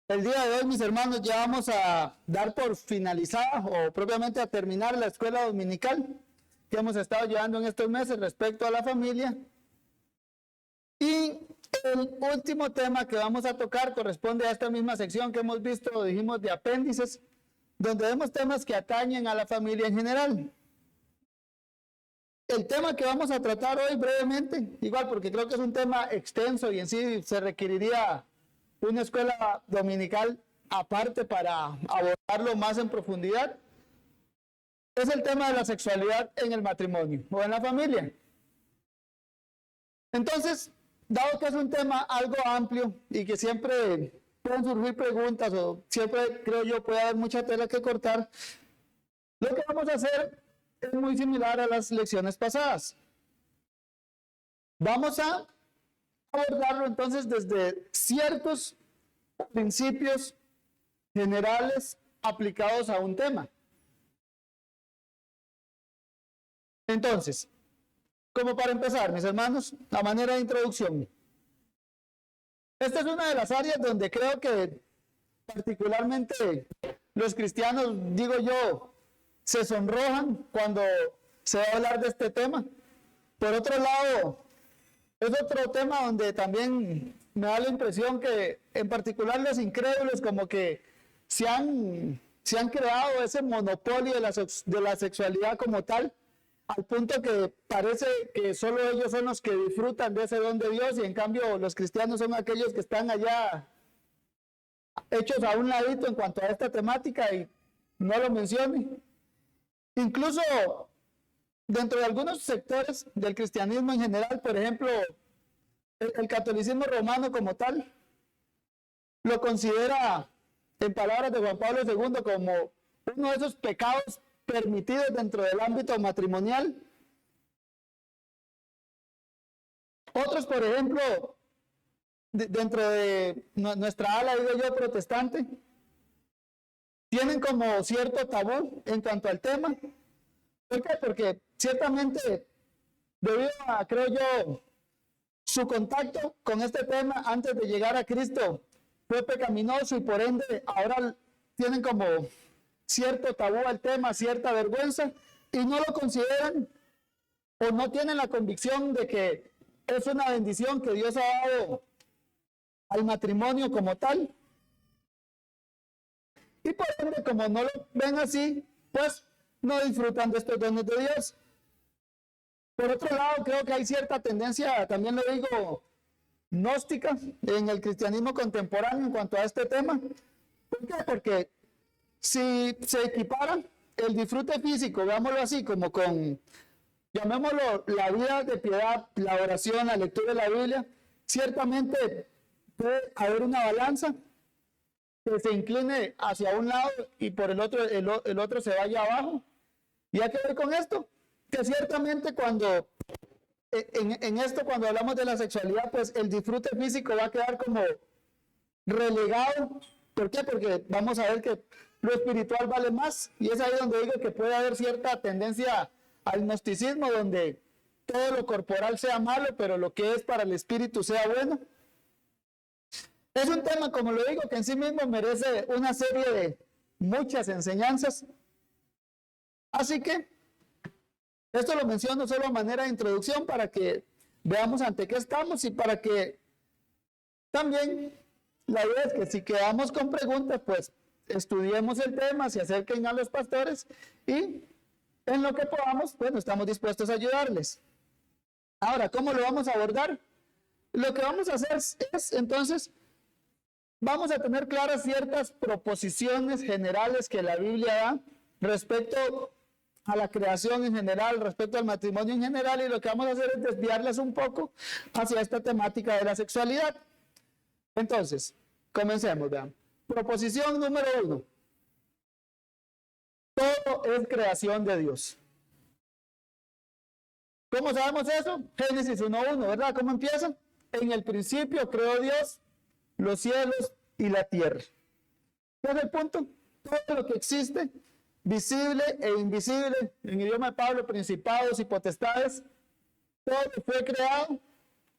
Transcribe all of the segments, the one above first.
El día de hoy, mis hermanos, ya vamos a dar por finalizada o propiamente a terminar la escuela dominical que hemos estado llevando en estos meses respecto a la familia. Y el último tema que vamos a tocar corresponde a esta misma sección que hemos visto, dijimos, de apéndices, donde vemos temas que atañen a la familia en general. El tema que vamos a tratar hoy brevemente, igual porque creo que es un tema extenso y en sí se requeriría una escuela dominical aparte para abordarlo más en profundidad, es el tema de la sexualidad en el matrimonio o en la familia. Entonces, dado que es un tema algo amplio y que siempre pueden surgir preguntas o siempre, creo yo, puede haber mucha tela que cortar, lo que vamos a hacer es muy similar a las lecciones pasadas. Vamos a abordarlo entonces desde ciertos principios generales aplicados a un tema. Entonces, como para empezar, mis hermanos, a manera de introducción, esta es una de las áreas donde creo que particularmente los cristianos, digo yo, se sonrojan cuando se va a hablar de este tema. Por otro lado, es otro tema donde también me da la impresión que en particular los incrédulos como que se han creado ese monopolio de la sexualidad como tal, al punto que parece que solo ellos son los que disfrutan de ese don de Dios y en cambio los cristianos son aquellos que están allá hechos a un ladito en cuanto a esta temática y no lo mencionen. Incluso dentro de algunos sectores del cristianismo en general, por ejemplo, el catolicismo romano como tal, lo considera, en palabras de Juan Pablo II, como uno de esos pecados permitidos dentro del ámbito matrimonial. Otros, por ejemplo, dentro de nuestra ala, digo yo, protestante, tienen como cierto tabú en cuanto al tema. ¿Por qué? Porque ciertamente, debido a, creo yo, su contacto con este tema antes de llegar a Cristo fue pecaminoso y por ende ahora tienen como cierto tabú al tema, cierta vergüenza y no lo consideran o no tienen la convicción de que es una bendición que Dios ha dado al matrimonio como tal. Y por ende, como no lo ven así, pues no disfrutan de estos dones de Dios. Por otro lado, creo que hay cierta tendencia, también lo digo, gnóstica en el cristianismo contemporáneo en cuanto a este tema. ¿Por qué? Porque si se equipara el disfrute físico, veámoslo así, como con, llamémoslo, la vida de piedad, la oración, la lectura de la Biblia, ciertamente puede haber una balanza que se incline hacia un lado y por el otro se vaya abajo. ¿Y hay que ver con esto? Que ciertamente cuando en esto, cuando hablamos de la sexualidad, pues el disfrute físico va a quedar como relegado. ¿Por qué? Porque vamos a ver que lo espiritual vale más. Y es ahí donde digo que puede haber cierta tendencia al gnosticismo, donde todo lo corporal sea malo, pero lo que es para el espíritu sea bueno. Es un tema, como lo digo, que en sí mismo merece una serie de muchas enseñanzas. Así que esto lo menciono solo a manera de introducción para que veamos ante qué estamos y para que también la idea es que si quedamos con preguntas, pues estudiemos el tema, se acerquen a los pastores y en lo que podamos, bueno, estamos dispuestos a ayudarles. Ahora, ¿cómo lo vamos a abordar? Lo que vamos a hacer es, entonces, vamos a tener claras ciertas proposiciones generales que la Biblia da respecto a la creación en general, respecto al matrimonio en general, y lo que vamos a hacer es desviarlas un poco hacia esta temática de la sexualidad. Entonces, comencemos, vean. Proposición número 1. Todo es creación de Dios. ¿Cómo sabemos eso? Génesis 1:1, ¿verdad? ¿Cómo empieza? En el principio creó Dios los cielos y la tierra. ¿Cuál es el punto? Todo lo que existe, visible e invisible, en idioma de Pablo, principados y potestades, todo fue creado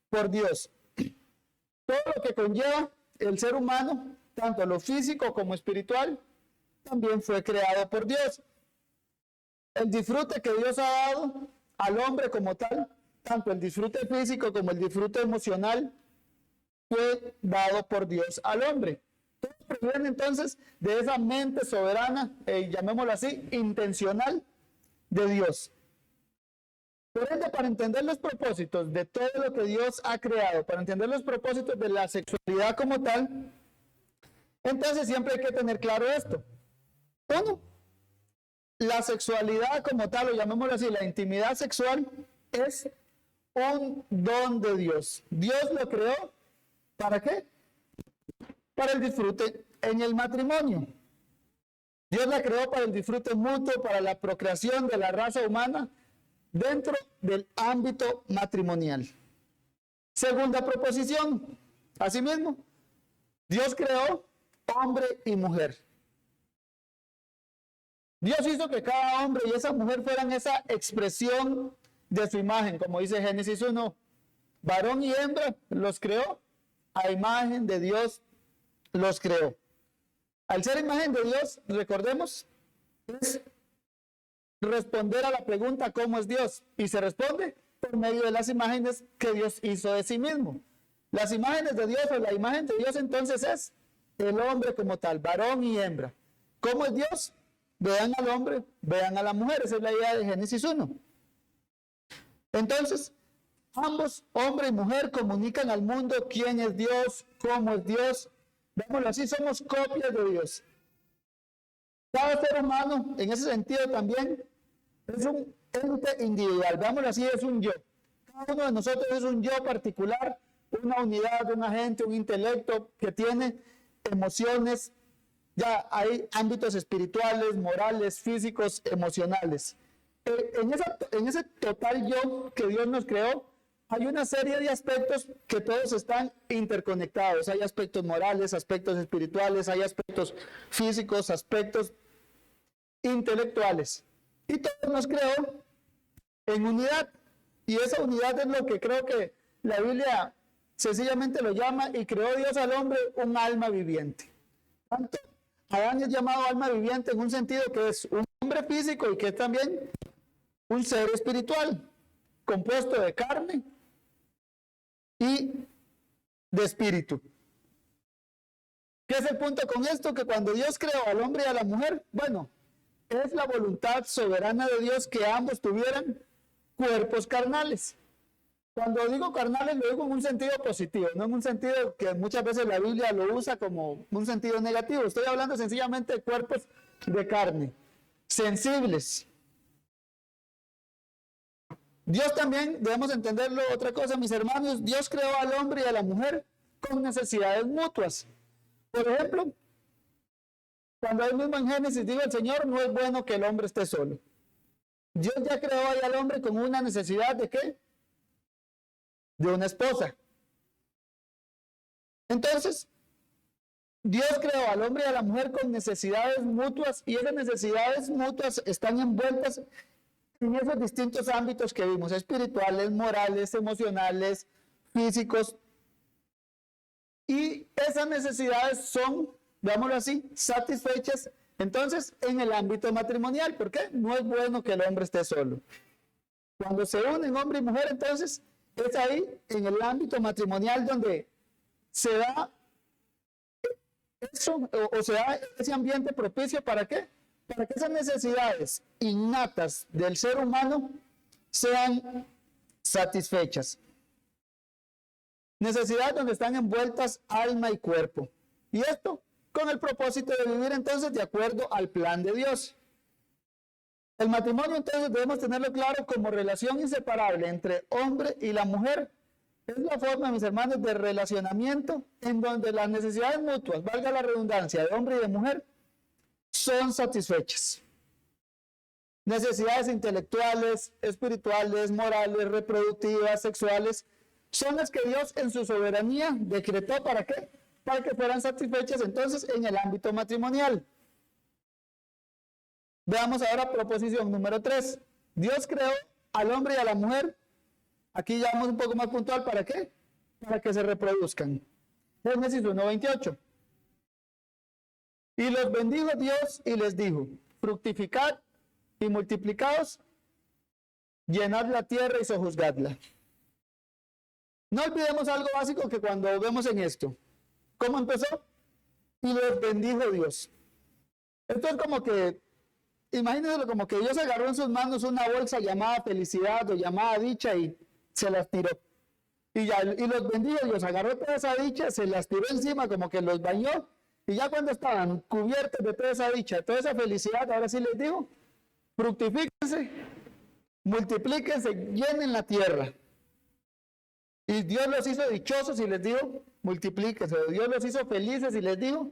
por Dios. Todo lo que conlleva el ser humano tanto lo físico como espiritual, también fue creado por Dios. El disfrute que Dios ha dado al hombre como tal, tanto el disfrute físico como el disfrute emocional, fue dado por Dios al hombre. Todo proviene entonces de esa mente soberana, llamémoslo así, intencional de Dios. Por ende, para entender los propósitos de todo lo que Dios ha creado, para entender los propósitos de la sexualidad como tal, entonces siempre hay que tener claro esto. Uno, la sexualidad como tal, o llamémoslo así, la intimidad sexual, es un don de Dios. Dios lo creó, ¿para qué? Para el disfrute en el matrimonio. Dios la creó para el disfrute mutuo, para la procreación de la raza humana dentro del ámbito matrimonial. Segunda proposición, asimismo, Dios creó hombre y mujer. Dios hizo que cada hombre y esa mujer fueran esa expresión de su imagen, como dice Génesis 1. Varón y hembra los creó, a imagen de Dios los creó. Al ser imagen de Dios, recordemos, es responder a la pregunta ¿cómo es Dios? Y se responde por medio de las imágenes que Dios hizo de sí mismo. Las imágenes de Dios o la imagen de Dios entonces es el hombre como tal, varón y hembra. ¿Cómo es Dios? Vean al hombre, vean a la mujer. Esa es la idea de Génesis 1. Entonces, ambos, hombre y mujer, comunican al mundo quién es Dios, cómo es Dios. Veámoslo así, somos copias de Dios. Cada ser humano, en ese sentido también, es un ente individual. Veámoslo así, es un yo. Cada uno de nosotros es un yo particular, una unidad, un agente, un intelecto que tiene emociones. Ya hay ámbitos espirituales, morales, físicos, emocionales. En ese total yo que Dios nos creó, hay una serie de aspectos que todos están interconectados. Hay aspectos morales, aspectos espirituales, hay aspectos físicos, aspectos intelectuales. Y todo nos creó en unidad. Y esa unidad es lo que creo que la Biblia sencillamente lo llama, y creó Dios al hombre un alma viviente. Tanto Adán es llamado alma viviente en un sentido que es un hombre físico y que es también un ser espiritual, compuesto de carne y de espíritu. ¿Qué es el punto con esto? Que cuando Dios creó al hombre y a la mujer, bueno, es la voluntad soberana de Dios que ambos tuvieran cuerpos carnales. Cuando digo carnales lo digo en un sentido positivo, no en un sentido que muchas veces la Biblia lo usa como un sentido negativo. Estoy hablando sencillamente de cuerpos de carne, sensibles. Dios también, debemos entenderlo otra cosa, mis hermanos, Dios creó al hombre y a la mujer con necesidades mutuas. Por ejemplo, cuando ahí mismo en Génesis digo, el Señor no es bueno que el hombre esté solo. Dios ya creó ahí al hombre con una necesidad ¿de qué? De una esposa. Entonces, Dios creó al hombre y a la mujer con necesidades mutuas, y esas necesidades mutuas están envueltas en esos distintos ámbitos que vimos, espirituales, morales, emocionales, físicos. Y esas necesidades son, digámoslo así, satisfechas entonces en el ámbito matrimonial. ¿Por qué? No es bueno que el hombre esté solo. Cuando se unen hombre y mujer, entonces es ahí en el ámbito matrimonial donde se da eso, o se da ese ambiente propicio. ¿Para qué? Para que esas necesidades innatas del ser humano sean satisfechas. Necesidades donde están envueltas alma y cuerpo. Y esto con el propósito de vivir entonces de acuerdo al plan de Dios. El matrimonio entonces debemos tenerlo claro como relación inseparable entre hombre y la mujer. Es la forma, mis hermanos, de relacionamiento en donde las necesidades mutuas, valga la redundancia, de hombre y de mujer, son satisfechas. Necesidades intelectuales, espirituales, morales, reproductivas, sexuales, son las que Dios en su soberanía decretó. ¿Para qué? Para que fueran satisfechas entonces en el ámbito matrimonial. Veamos ahora proposición número 3. Dios creó al hombre y a la mujer. Aquí ya vamos un poco más puntual. ¿Para qué? Para que se reproduzcan. Génesis 1:28. Y los bendijo Dios y les dijo, fructificad y multiplicaos, llenad la tierra y sojuzgadla. No olvidemos algo básico que cuando vemos en esto. ¿Cómo empezó? Y los bendijo Dios. Esto es como que, imagínense como que Dios agarró en sus manos una bolsa llamada felicidad o llamada dicha y se las tiró. Y los bendijo Dios, agarró toda esa dicha, se las tiró encima, como que los bañó. Y ya cuando estaban cubiertos de toda esa dicha, toda esa felicidad, ahora sí les digo, fructifíquense, multiplíquense, llenen la tierra. Y Dios los hizo dichosos y les dijo, multiplíquense. Dios los hizo felices y les dijo,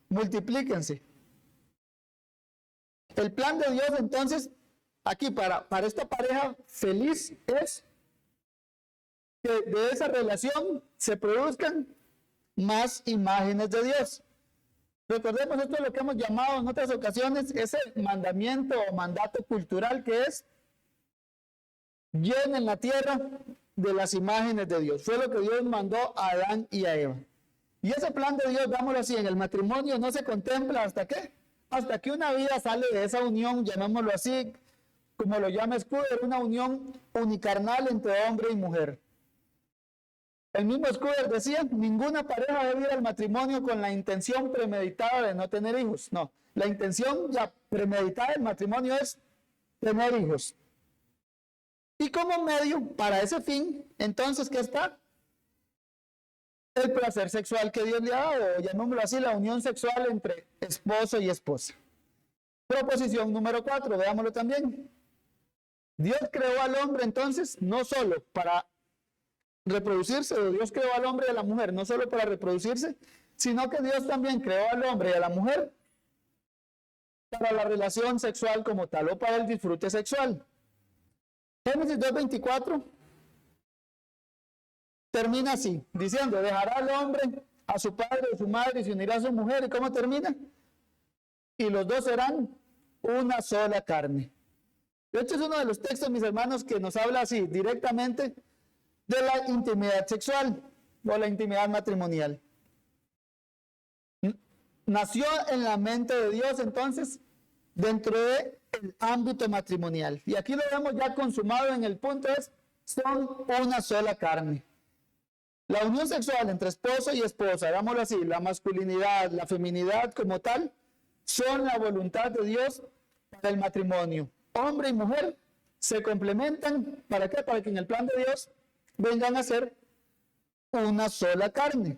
multiplíquense. El plan de Dios entonces, aquí para esta pareja feliz es que de esa relación se produzcan más imágenes de Dios. Recordemos, esto es lo que hemos llamado en otras ocasiones ese mandamiento o mandato cultural que es llenen la tierra de las imágenes de Dios. Fue lo que Dios mandó a Adán y a Eva. Y ese plan de Dios, dámoslo así, en el matrimonio no se contempla hasta qué, hasta que una vida sale de esa unión, llamémoslo así, como lo llama Scudder, una unión unicarnal entre hombre y mujer. El mismo Scudder decía, ninguna pareja debe ir al matrimonio con la intención premeditada de no tener hijos. No, la intención ya premeditada del matrimonio es tener hijos. Y como medio para ese fin, entonces, ¿qué está? El placer sexual que Dios le ha dado, o llamémoslo así, la unión sexual entre esposo y esposa. Proposición número 4, veámoslo también. Dios creó al hombre entonces, no solo para reproducirse, Dios creó al hombre y a la mujer, no solo para reproducirse, sino que Dios también creó al hombre y a la mujer para la relación sexual como tal, o para el disfrute sexual. Génesis 2:24 termina así, diciendo, dejará al hombre a su padre y a su madre y se unirá a su mujer. ¿Y cómo termina? Y los dos serán una sola carne. De hecho, es uno de los textos, mis hermanos, que nos habla así, directamente de la intimidad sexual o la intimidad matrimonial. Nació en la mente de Dios, entonces, dentro del ámbito matrimonial. Y aquí lo vemos ya consumado en el punto es, son una sola carne. La unión sexual entre esposo y esposa, digámoslo así, la masculinidad, la feminidad como tal, son la voluntad de Dios para el matrimonio. Hombre y mujer se complementan, ¿para qué? Para que en el plan de Dios vengan a ser una sola carne.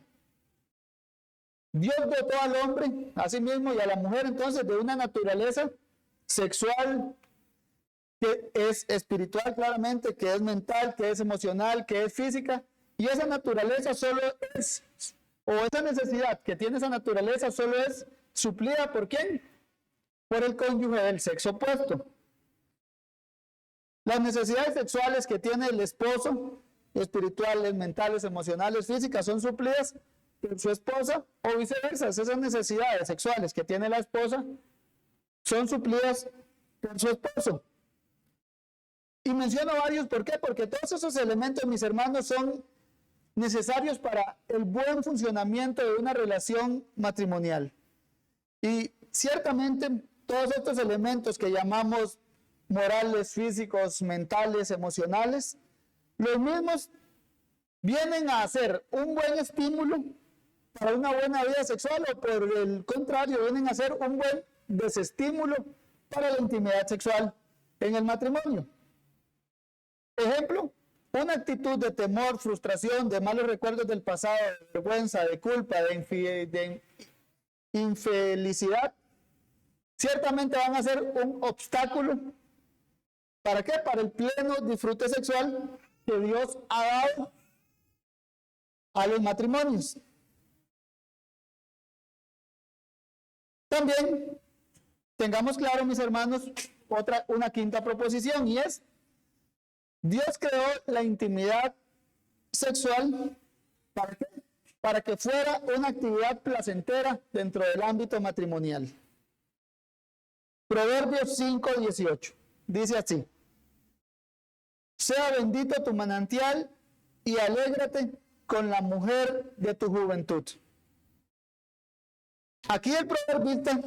Dios dotó al hombre, a sí mismo y a la mujer entonces de una naturaleza sexual que es espiritual claramente, que es mental, que es emocional, que es física, y esa naturaleza solo es, o esa necesidad que tiene esa naturaleza solo es suplida ¿por quién? Por el cónyuge del sexo opuesto. Las necesidades sexuales que tiene el esposo, espirituales, mentales, emocionales, físicas, son suplidas por su esposa o viceversa. Esas necesidades sexuales que tiene la esposa son suplidas por su esposo. Y menciono varios, ¿por qué? Porque todos esos elementos, mis hermanos, son necesarios para el buen funcionamiento de una relación matrimonial. Y ciertamente todos estos elementos que llamamos morales, físicos, mentales, emocionales, los mismos vienen a ser un buen estímulo para una buena vida sexual o por el contrario, vienen a ser un buen desestímulo para la intimidad sexual en el matrimonio. Ejemplo, una actitud de temor, frustración, de malos recuerdos del pasado, de vergüenza, de culpa, de infelicidad, ciertamente van a ser un obstáculo. ¿Para qué? Para el pleno disfrute sexual que Dios ha dado a los matrimonios. También tengamos claro, mis hermanos, una quinta proposición, y es: Dios creó la intimidad sexual ¿para qué? Para que fuera una actividad placentera dentro del ámbito matrimonial. Proverbios 5:18 dice así: sea bendito tu manantial y alégrate con la mujer de tu juventud. Aquí el proverbista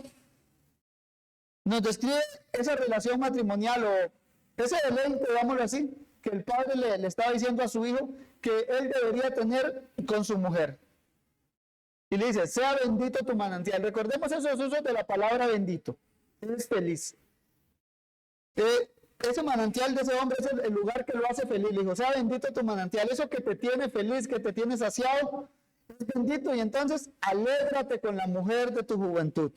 nos describe esa relación matrimonial o ese deleite, digámoslo así, que el padre le estaba diciendo a su hijo que él debería tener con su mujer. Y le dice, sea bendito tu manantial. Recordemos esos usos de la palabra bendito. Es feliz. Ese manantial de ese hombre es el lugar que lo hace feliz. Le dijo, sea bendito tu manantial. Eso que te tiene feliz, que te tiene saciado, es bendito. Y entonces, alégrate con la mujer de tu juventud.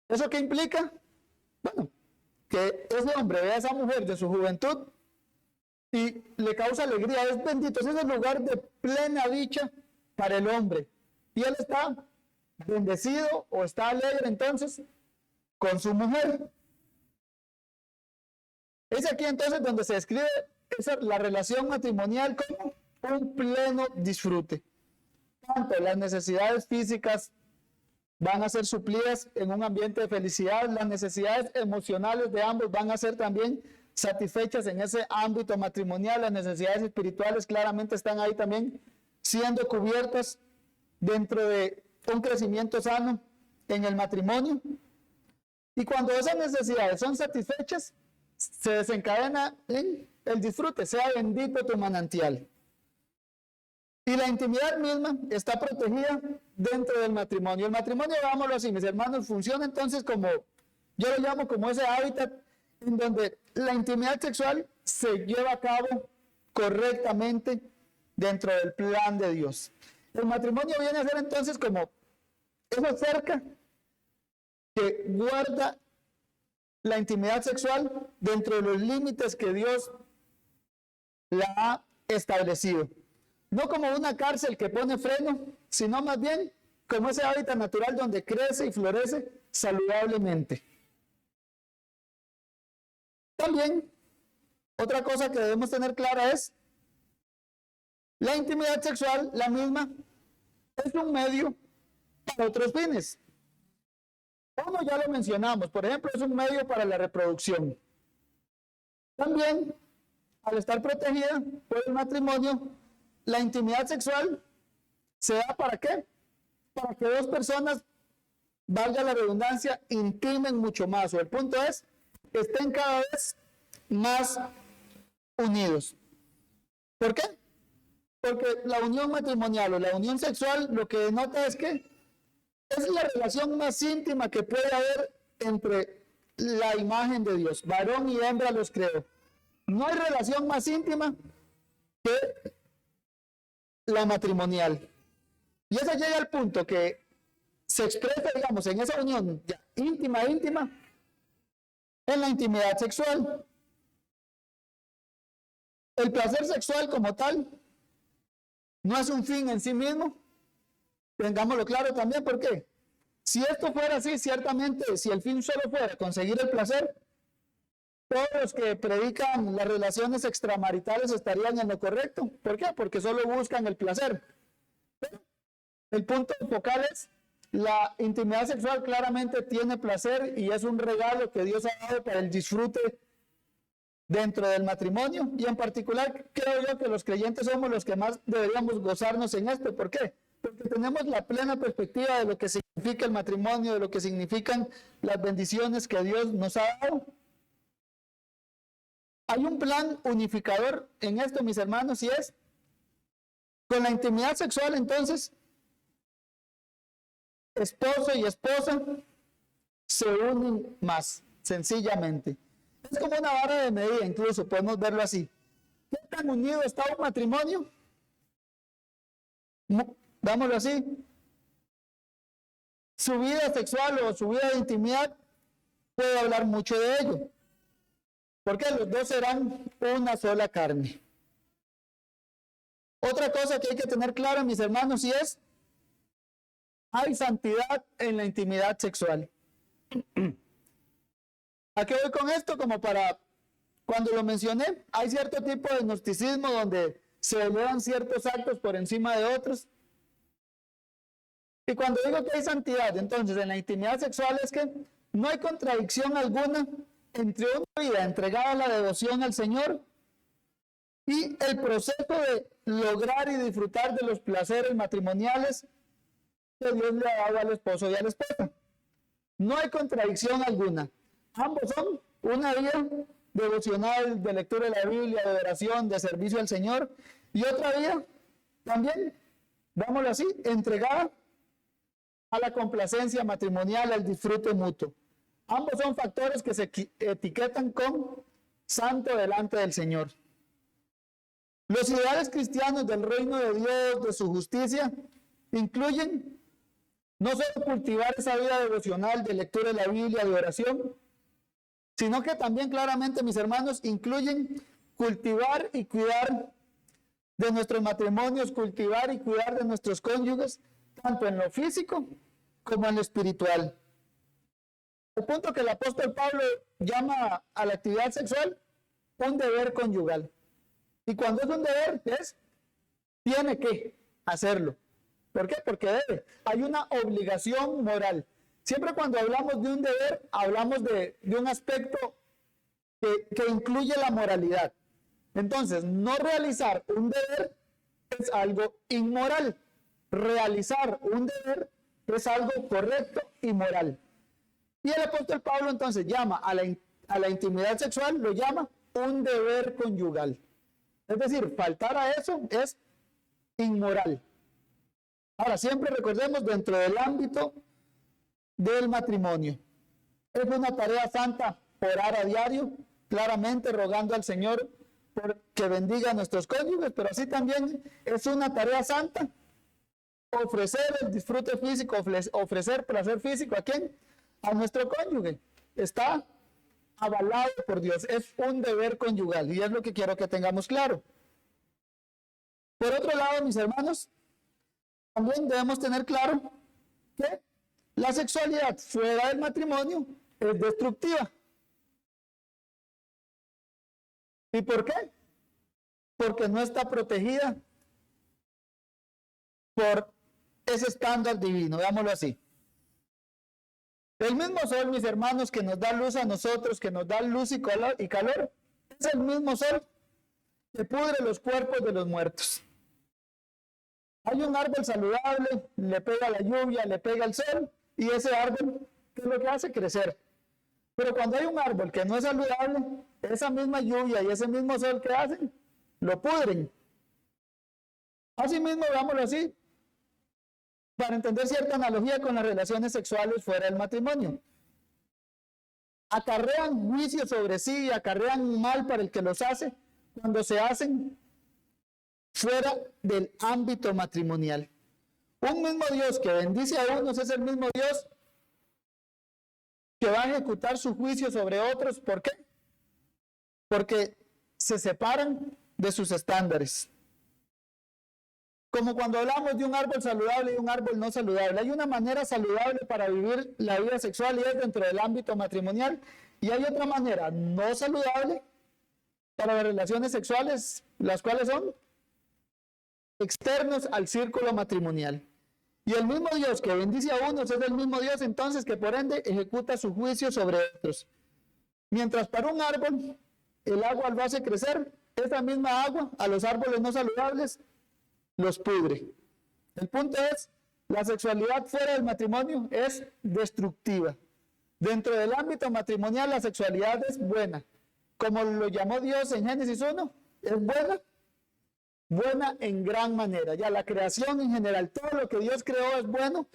¿Eso qué implica? Bueno, que ese hombre vea a esa mujer de su juventud y le causa alegría. Es bendito. Ese es el lugar de plena dicha para el hombre. Y él está bendecido o está alegre entonces con su mujer. Es aquí entonces donde se describe la relación matrimonial como un pleno disfrute. Tanto las necesidades físicas van a ser suplidas en un ambiente de felicidad, las necesidades emocionales de ambos van a ser también satisfechas en ese ámbito matrimonial, las necesidades espirituales claramente están ahí también siendo cubiertas dentro de un crecimiento sano en el matrimonio. Y cuando esas necesidades son satisfechas, se desencadena en el disfrute, sea bendito tu manantial. Y la intimidad misma está protegida dentro del matrimonio. El matrimonio, digámoslo así, mis hermanos, funciona entonces como, yo lo llamo como ese hábitat en donde la intimidad sexual se lleva a cabo correctamente dentro del plan de Dios. El matrimonio viene a ser entonces como esa cerca que guarda la intimidad sexual dentro de los límites que Dios la ha establecido. No como una cárcel que pone freno, sino más bien como ese hábitat natural donde crece y florece saludablemente. También, otra cosa que debemos tener clara es la intimidad sexual, la misma, es un medio para otros fines. Uno ya lo mencionamos, por ejemplo, es un medio para la reproducción. También, al estar protegida por el matrimonio, la intimidad sexual se da ¿para qué? Para que dos personas, valga la redundancia, intimen mucho más. O el punto es que estén cada vez más unidos. ¿Por qué? Porque la unión matrimonial o la unión sexual lo que denota es que es la relación más íntima que puede haber entre la imagen de Dios. Varón y hembra los creó. No hay relación más íntima que la matrimonial. Y eso llega al punto que se expresa, digamos, en esa unión ya íntima, en la intimidad sexual. El placer sexual como tal no es un fin en sí mismo. Tengámoslo claro también, ¿por qué? Si esto fuera así, ciertamente, si el fin solo fuera conseguir el placer, todos los que predican las relaciones extramaritales estarían en lo correcto. ¿Por qué? Porque solo buscan el placer. Pero el punto focal es la intimidad sexual claramente tiene placer y es un regalo que Dios ha dado para el disfrute dentro del matrimonio. Y en particular creo yo que los creyentes somos los que más deberíamos gozarnos en esto. ¿Por qué? Porque tenemos la plena perspectiva de lo que significa el matrimonio, de lo que significan las bendiciones que Dios nos ha dado. Hay un plan unificador en esto, mis hermanos, y es con la intimidad sexual, entonces, esposo y esposa se unen más, sencillamente. Es como una vara de medida, incluso podemos verlo así. ¿Qué tan unido está un matrimonio? Dámoslo así. Su vida sexual o su vida de intimidad puede hablar mucho de ello. Porque los dos serán una sola carne. Otra cosa que hay que tener clara, mis hermanos, y es, hay santidad en la intimidad sexual. ¿A qué voy con esto? Como para, cuando lo mencioné, hay cierto tipo de gnosticismo donde se elevan ciertos actos por encima de otros. Y cuando digo que hay santidad, entonces en la intimidad sexual es que no hay contradicción alguna entre una vida entregada a la devoción al Señor y el proceso de lograr y disfrutar de los placeres matrimoniales que Dios le ha dado al esposo y a la esposa. No hay contradicción alguna. Ambos son una vida devocional de lectura de la Biblia, de oración, de servicio al Señor, y otra vida también, dámoslo así, entregada a la complacencia matrimonial, al disfrute mutuo. Ambos son factores que se etiquetan con santo delante del Señor. Los ideales cristianos del reino de Dios, de su justicia, incluyen no solo cultivar esa vida devocional de lectura de la Biblia, de oración, sino que también claramente, mis hermanos, incluyen cultivar y cuidar de nuestros matrimonios, cultivar y cuidar de nuestros cónyuges, tanto en lo físico como en lo espiritual. Al punto que el apóstol Pablo llama a la actividad sexual un deber conyugal. Y cuando es un deber, tiene que hacerlo. ¿Por qué? Porque debe. Hay una obligación moral. Siempre cuando hablamos de un deber, hablamos de un aspecto que incluye la moralidad. Entonces, no realizar un deber es algo inmoral. Realizar un deber es algo correcto y moral. Y el apóstol Pablo entonces llama a la intimidad sexual, lo llama un deber conyugal. Es decir, faltar a eso es inmoral. Ahora, siempre recordemos dentro del ámbito del matrimonio. Es una tarea santa orar a diario, claramente rogando al Señor por que bendiga a nuestros cónyuges, pero así también es una tarea santa ofrecer el disfrute físico, ofrecer placer físico. ¿A quién? A nuestro cónyuge. Está avalado por Dios. Es un deber conyugal y es lo que quiero que tengamos claro. Por otro lado, mis hermanos, también debemos tener claro que la sexualidad fuera del matrimonio es destructiva. ¿Y por qué? Porque no está protegida por ese estándar divino, veámoslo así. El mismo sol, mis hermanos, que nos da luz a nosotros, que nos da luz y calor, es el mismo sol que pudre los cuerpos de los muertos. Hay un árbol saludable, le pega la lluvia, le pega el sol, y ese árbol, ¿qué es lo que hace? Crecer. Pero cuando hay un árbol que no es saludable, esa misma lluvia y ese mismo sol que hacen, lo pudren. Así mismo, veámoslo así, para entender cierta analogía con las relaciones sexuales fuera del matrimonio. Acarrean juicio sobre sí, acarrean mal para el que los hace, cuando se hacen fuera del ámbito matrimonial. Un mismo Dios que bendice a unos es el mismo Dios que va a ejecutar su juicio sobre otros. ¿Por qué? Porque se separan de sus estándares. Como cuando hablamos de un árbol saludable y un árbol no saludable. Hay una manera saludable para vivir la vida sexual y es dentro del ámbito matrimonial. Y hay otra manera no saludable para las relaciones sexuales, las cuales son externos al círculo matrimonial. Y el mismo Dios que bendice a unos es el mismo Dios entonces que por ende ejecuta su juicio sobre otros. Mientras para un árbol el agua lo hace crecer, esa misma agua a los árboles no saludables los pudre. El punto es, la sexualidad fuera del matrimonio es destructiva. Dentro del ámbito matrimonial la sexualidad es buena. Como lo llamó Dios en Génesis 1, es buena en gran manera. Ya la creación en general, todo lo que Dios creó es bueno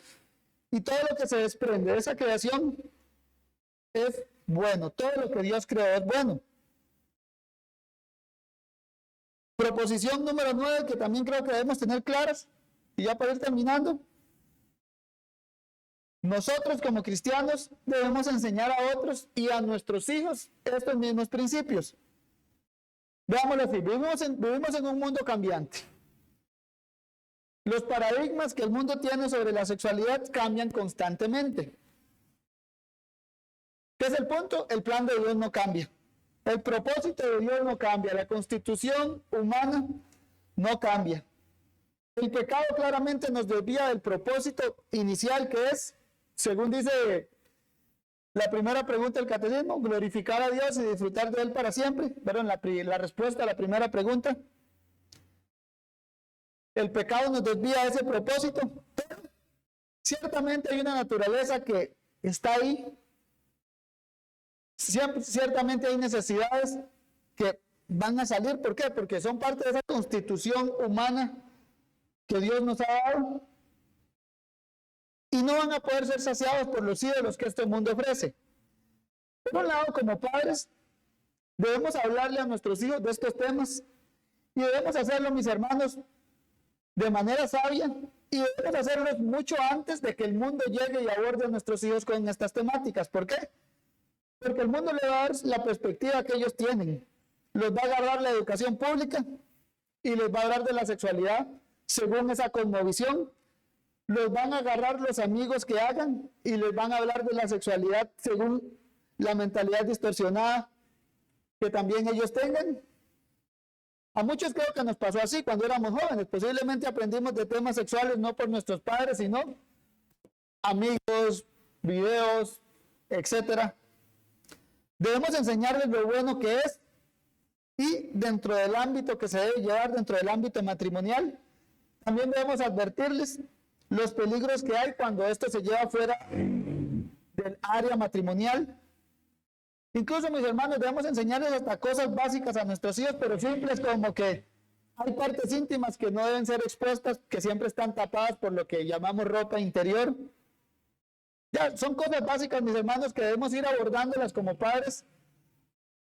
y todo lo que se desprende de esa creación es bueno. Todo lo que Dios creó es bueno. Proposición número 9, que también creo que debemos tener claras, y ya para ir terminando. Nosotros como cristianos debemos enseñar a otros y a nuestros hijos estos mismos principios. Veámoslo así, vivimos en un mundo cambiante. Los paradigmas que el mundo tiene sobre la sexualidad cambian constantemente. ¿Qué es el punto? El plan de Dios no cambia. El propósito de Dios no cambia. La constitución humana no cambia. El pecado claramente nos desvía del propósito inicial que es, según dice la primera pregunta del catecismo, glorificar a Dios y disfrutar de Él para siempre. Pero la respuesta a la primera pregunta, el pecado nos desvía de ese propósito. ciertamente hay una naturaleza que está ahí. Ciertamente hay necesidades que van a salir. ¿Por qué? Porque son parte de esa constitución humana que Dios nos ha dado y no van a poder ser saciados por los ídolos que este mundo ofrece. Por un lado, como padres, debemos hablarle a nuestros hijos de estos temas y debemos hacerlo, mis hermanos, de manera sabia, y debemos hacerlo mucho antes de que el mundo llegue y aborde a nuestros hijos con estas temáticas. ¿Por qué? Porque el mundo le va a dar la perspectiva que ellos tienen. Les va a agarrar la educación pública y les va a hablar de la sexualidad según esa cosmovisión. Los van a agarrar los amigos que hagan y les van a hablar de la sexualidad según la mentalidad distorsionada que también ellos tengan. A muchos creo que nos pasó así cuando éramos jóvenes. Posiblemente aprendimos de temas sexuales no por nuestros padres, sino amigos, videos, etcétera. Debemos enseñarles lo bueno que es y dentro del ámbito que se debe llevar, dentro del ámbito matrimonial, también debemos advertirles los peligros que hay cuando esto se lleva fuera del área matrimonial. Incluso, mis hermanos, debemos enseñarles hasta cosas básicas a nuestros hijos, pero simples, como que hay partes íntimas que no deben ser expuestas, que siempre están tapadas por lo que llamamos ropa interior. Ya, son cosas básicas, mis hermanos, que debemos ir abordándolas como padres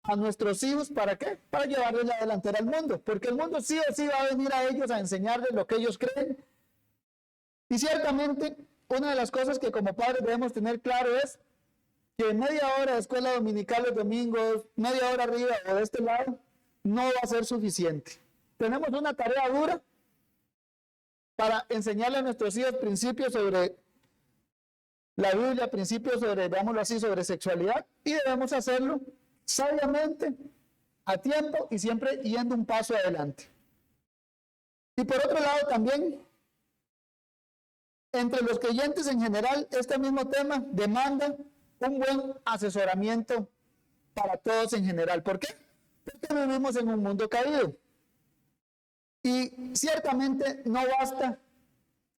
a nuestros hijos. ¿Para qué? Para llevarles la delantera al mundo, porque el mundo sí o sí va a venir a ellos a enseñarles lo que ellos creen. Y ciertamente, una de las cosas que como padres debemos tener claro es que media hora de escuela dominical los domingos, media hora arriba o de este lado, no va a ser suficiente. Tenemos una tarea dura para enseñarle a nuestros hijos principios sobre la Biblia, principios sobre, veámoslo así, sobre sexualidad, y debemos hacerlo sabiamente, a tiempo y siempre yendo un paso adelante. Y por otro lado también, entre los creyentes en general, este mismo tema demanda un buen asesoramiento para todos en general. ¿Por qué? Porque vivimos en un mundo caído. Y ciertamente no basta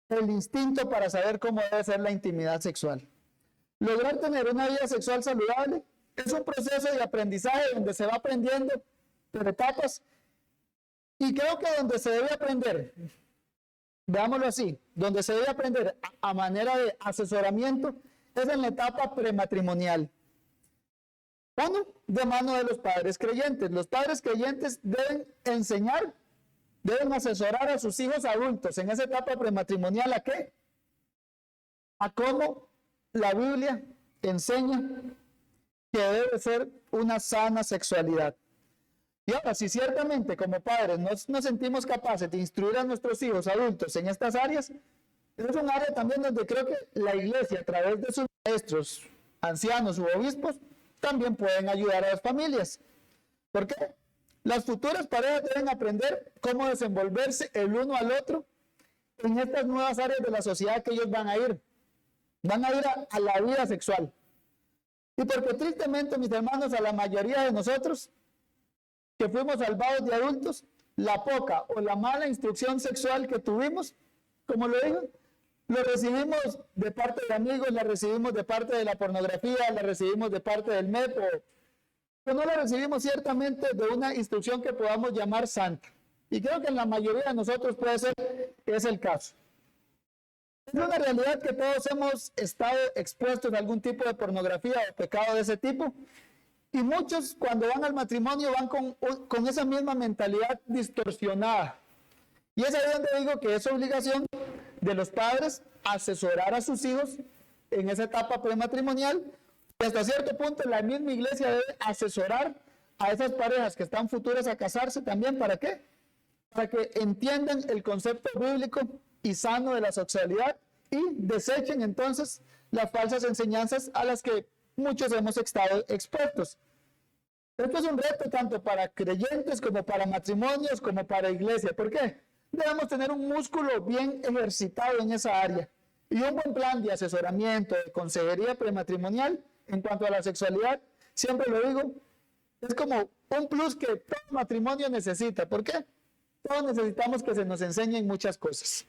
el instinto para saber cómo debe ser la intimidad sexual. Lograr tener una vida sexual saludable es un proceso de aprendizaje donde se va aprendiendo por etapas. Y creo que donde se debe aprender, veámoslo así, donde se debe aprender a manera de asesoramiento es en la etapa prematrimonial. Uno, de mano de los padres creyentes. Los padres creyentes deben enseñar, deben asesorar a sus hijos adultos en esa etapa prematrimonial. ¿A qué? A cómo la Biblia enseña que debe ser una sana sexualidad. Y ahora, si ciertamente como padres nos sentimos capaces de instruir a nuestros hijos adultos en estas áreas, es un área también donde creo que la iglesia, a través de sus maestros, ancianos u obispos, también pueden ayudar a las familias. ¿Por qué? Las futuras parejas deben aprender cómo desenvolverse el uno al otro en estas nuevas áreas de la sociedad que ellos van a ir. Van a ir a la vida sexual. Y porque tristemente, mis hermanos, a la mayoría de nosotros que fuimos salvados de adultos, la poca o la mala instrucción sexual que tuvimos, como lo digo, lo recibimos de parte de amigos, la recibimos de parte de la pornografía, la recibimos de parte del MEP, pero no la recibimos ciertamente de una instrucción que podamos llamar santa. Y creo que en la mayoría de nosotros puede ser que es el caso. Es una realidad que todos hemos estado expuestos a algún tipo de pornografía o pecado de ese tipo, y muchos cuando van al matrimonio van con esa misma mentalidad distorsionada. Y es ahí donde digo que es obligación de los padres asesorar a sus hijos en esa etapa prematrimonial, y hasta cierto punto la misma iglesia debe asesorar a esas parejas que están futuras a casarse también. ¿Para qué? Para que entiendan el concepto bíblico y sano de la sexualidad y desechen entonces las falsas enseñanzas a las que muchos hemos estado expuestos. Esto es un reto tanto para creyentes como para matrimonios como para iglesia. ¿Por qué? Debemos tener un músculo bien ejercitado en esa área y un buen plan de asesoramiento, de consejería prematrimonial en cuanto a la sexualidad. Siempre lo digo, es como un plus que todo matrimonio necesita. ¿Por qué? Todos necesitamos que se nos enseñen muchas cosas.